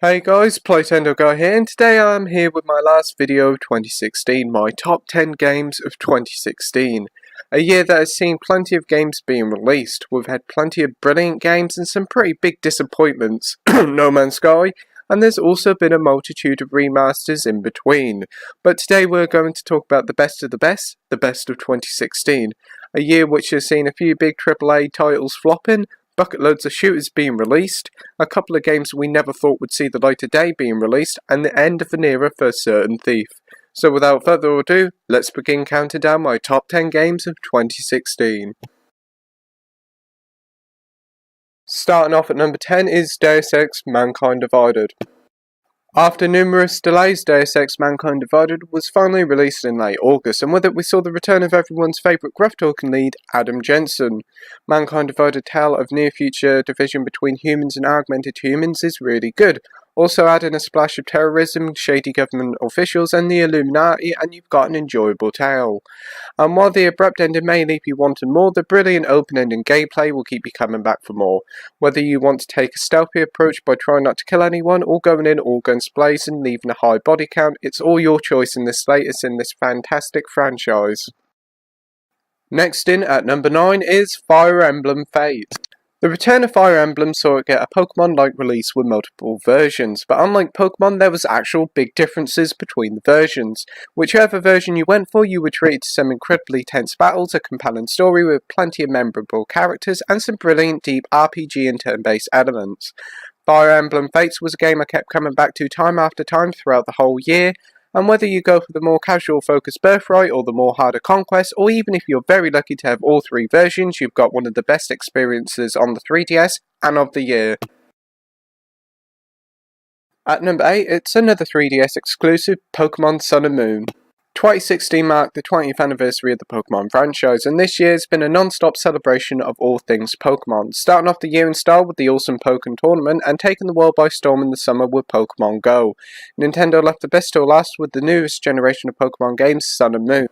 Hey guys, Playtendoguy here, and today I'm here with my last video of 2016, my top 10 games of 2016. A year that has seen plenty of games being released. We've had plenty of brilliant games and some pretty big disappointments, No Man's Sky, and there's also been a multitude of remasters in between. But today we're going to talk about the best of the best of 2016. A year which has seen a few big AAA titles flopping, bucket loads of shooters being released, a couple of games we never thought would see the light of day being released, and the end of an era for a certain thief. So without further ado, let's begin counting down my top 10 games of 2016. Starting off at number 10 is Deus Ex Mankind Divided. After numerous delays, Deus Ex Mankind Divided was finally released in late August, and with it we saw the return of everyone's favourite gruff-talking lead, Adam Jensen. Mankind Divided tale of near-future division between humans and augmented humans is really good. Also add in a splash of terrorism, shady government officials and the Illuminati and you've got an enjoyable tale. And while the abrupt ending may leave you wanting more, the brilliant open-ending gameplay will keep you coming back for more. Whether you want to take a stealthy approach by trying not to kill anyone or going in all guns blazing leaving a high body count, it's all your choice in this latest in this fantastic franchise. Next in at number 9 is Fire Emblem Fate. The return of Fire Emblem saw it get a Pokemon-like release with multiple versions, but unlike Pokemon there was actual big differences between the versions. Whichever version you went for, you were treated to some incredibly tense battles, a compelling story with plenty of memorable characters, and some brilliant deep RPG and turn-based elements. Fire Emblem Fates was a game I kept coming back to time after time throughout the whole year, and whether you go for the more casual focused Birthright or the more harder Conquest, or even if you're very lucky to have all three versions, you've got one of the best experiences on the 3DS and of the year. At number 8, it's another 3DS exclusive, Pokemon Sun and Moon. 2016 marked the 20th anniversary of the Pokemon franchise, and this year has been a non-stop celebration of all things Pokemon, starting off the year in style with the awesome Pokken Tournament and taking the world by storm in the summer with Pokemon Go. Nintendo left the best till last with the newest generation of Pokemon games, Sun and Moon.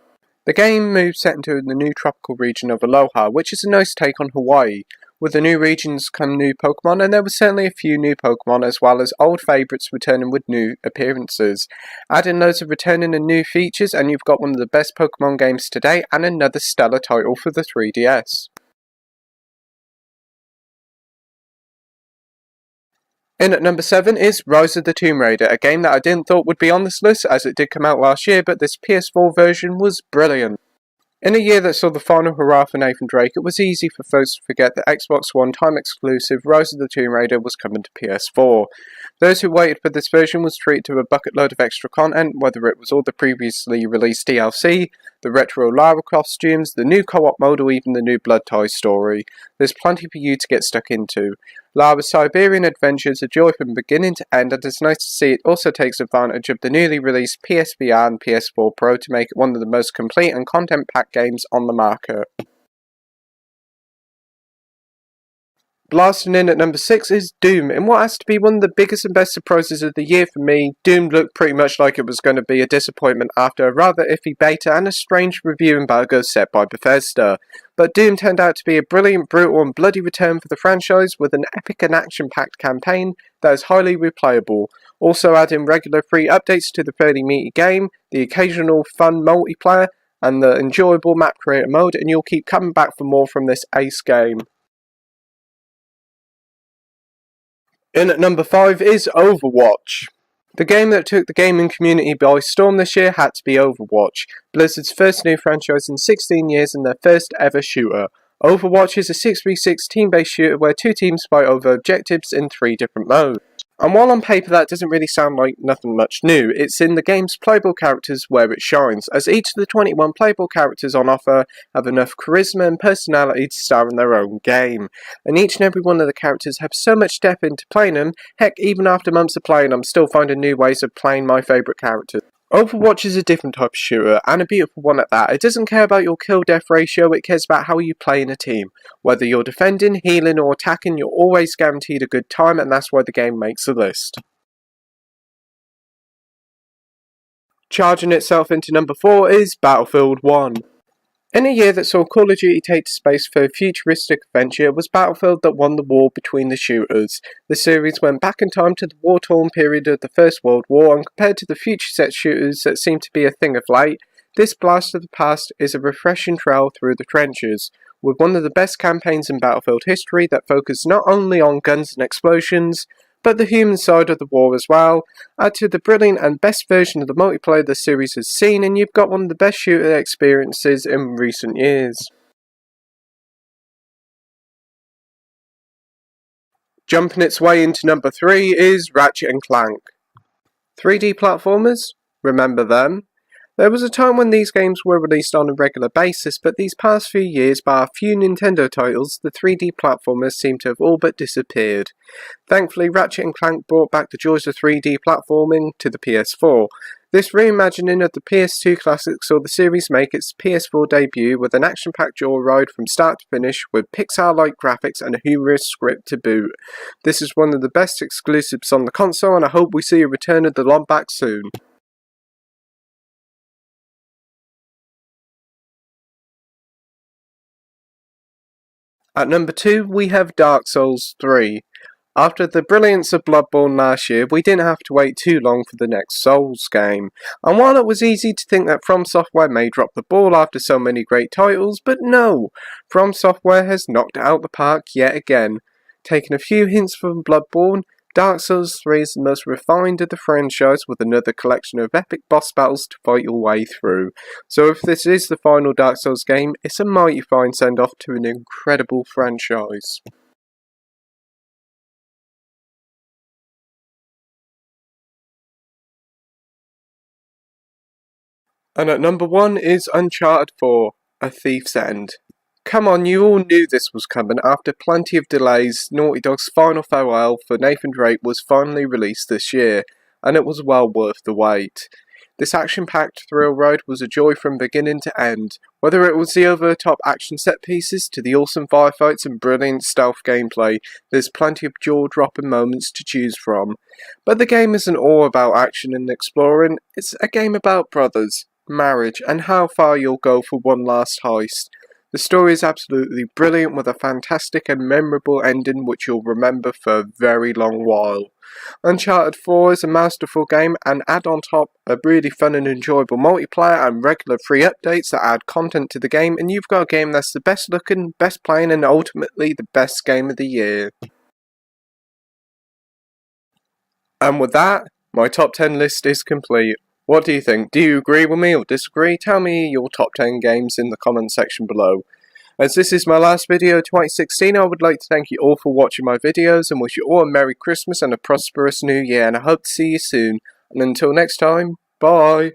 The game moves set into the new tropical region of Aloha, which is a nice take on Hawaii. With the new regions come new Pokemon, and there were certainly a few new Pokemon as well as old favourites returning with new appearances. Add in loads of returning and new features and you've got one of the best Pokemon games to date and another stellar title for the 3DS. In at number 7 is Rise of the Tomb Raider, a game that I didn't thought would be on this list as it did come out last year, but this PS4 version was brilliant. In a year that saw the final hurrah for Nathan Drake, it was easy for folks to forget that Xbox One time-exclusive Rise of the Tomb Raider was coming to PS4. Those who waited for this version was treated to a bucket load of extra content, whether it was all the previously released DLC, the retro Lara costumes, the new co-op mode or even the new Blood Ties story. There's plenty for you to get stuck into. Lara's Siberian adventure is a joy from beginning to end, and it's nice to see it also takes advantage of the newly released PSVR and PS4 Pro to make it one of the most complete and content-packed games on the market. Blasting in at number 6 is Doom. In what has to be one of the biggest and best surprises of the year for me, Doom looked pretty much like it was going to be a disappointment after a rather iffy beta and a strange review embargo set by Bethesda. But Doom turned out to be a brilliant, brutal and bloody return for the franchise with an epic and action-packed campaign that is highly replayable. Also add in regular free updates to the fairly meaty game, the occasional fun multiplayer and the enjoyable map creator mode, and you'll keep coming back for more from this ace game. In at number 5 is Overwatch. The game that took the gaming community by storm this year had to be Overwatch, Blizzard's first new franchise in 16 years and their first ever shooter. Overwatch is a 6v6 team-based shooter where two teams fight over objectives in 3 different modes. And while on paper that doesn't really sound like nothing much new, it's in the game's playable characters where it shines, as each of the 21 playable characters on offer have enough charisma and personality to star in their own game. And each and every one of the characters have so much depth into playing them, heck, even after months of playing I'm still finding new ways of playing my favourite characters. Overwatch is a different type of shooter, and a beautiful one at that. It doesn't care about your kill-death ratio, it cares about how you play in a team. Whether you're defending, healing or attacking, you're always guaranteed a good time, and that's why the game makes the list. Charging itself into number 4 is Battlefield 1. In a year that saw Call of Duty take to space for a futuristic adventure, it was Battlefield that won the war between the shooters. The series went back in time to the war-torn period of the First World War, and compared to the future-set shooters that seem to be a thing of late, this blast of the past is a refreshing trail through the trenches, with one of the best campaigns in Battlefield history that focused not only on guns and explosions, but the human side of the war as well. Add to the brilliant and best version of the multiplayer the series has seen, and you've got one of the best shooter experiences in recent years. Jumping its way into number 3 is Ratchet and Clank. 3D platformers? Remember them? There was a time when these games were released on a regular basis, but these past few years, bar a few Nintendo titles, the 3D platformers seem to have all but disappeared. Thankfully, Ratchet and Clank brought back the joys of 3D platforming to the PS4. This reimagining of the PS2 classic saw the series make its PS4 debut with an action-packed joyride from start to finish with Pixar-like graphics and a humorous script to boot. This is one of the best exclusives on the console, and I hope we see a return of the Lombax soon. At number 2, we have Dark Souls 3. After the brilliance of Bloodborne last year, we didn't have to wait too long for the next Souls game. And while it was easy to think that From Software may drop the ball after so many great titles, but no! From Software has knocked it out the park yet again. Taking a few hints from Bloodborne, Dark Souls 3 is the most refined of the franchise, with another collection of epic boss battles to fight your way through. So if this is the final Dark Souls game, it's a mighty fine send-off to an incredible franchise. And at number 1 is Uncharted 4, A Thief's End. Come on, you all knew this was coming. After plenty of delays, Naughty Dog's final farewell for Nathan Drake was finally released this year, and it was well worth the wait. This action-packed thrill ride was a joy from beginning to end, whether it was the over-the-top action set pieces to the awesome firefights and brilliant stealth gameplay. There's plenty of jaw-dropping moments to choose from. But the game isn't all about action and exploring, it's a game about brothers, marriage, and how far you'll go for one last heist. The story is absolutely brilliant, with a fantastic and memorable ending which you'll remember for a very long while. Uncharted 4 is a masterful game, and add on top a really fun and enjoyable multiplayer and regular free updates that add content to the game, and you've got a game that's the best looking, best playing, and ultimately the best game of the year. And with that, my top 10 list is complete. What do you think? Do you agree with me or disagree? Tell me your top 10 games in the comment section below. As this is my last video of 2016, I would like to thank you all for watching my videos and wish you all a Merry Christmas and a prosperous New Year, and I hope to see you soon. And until next time, bye!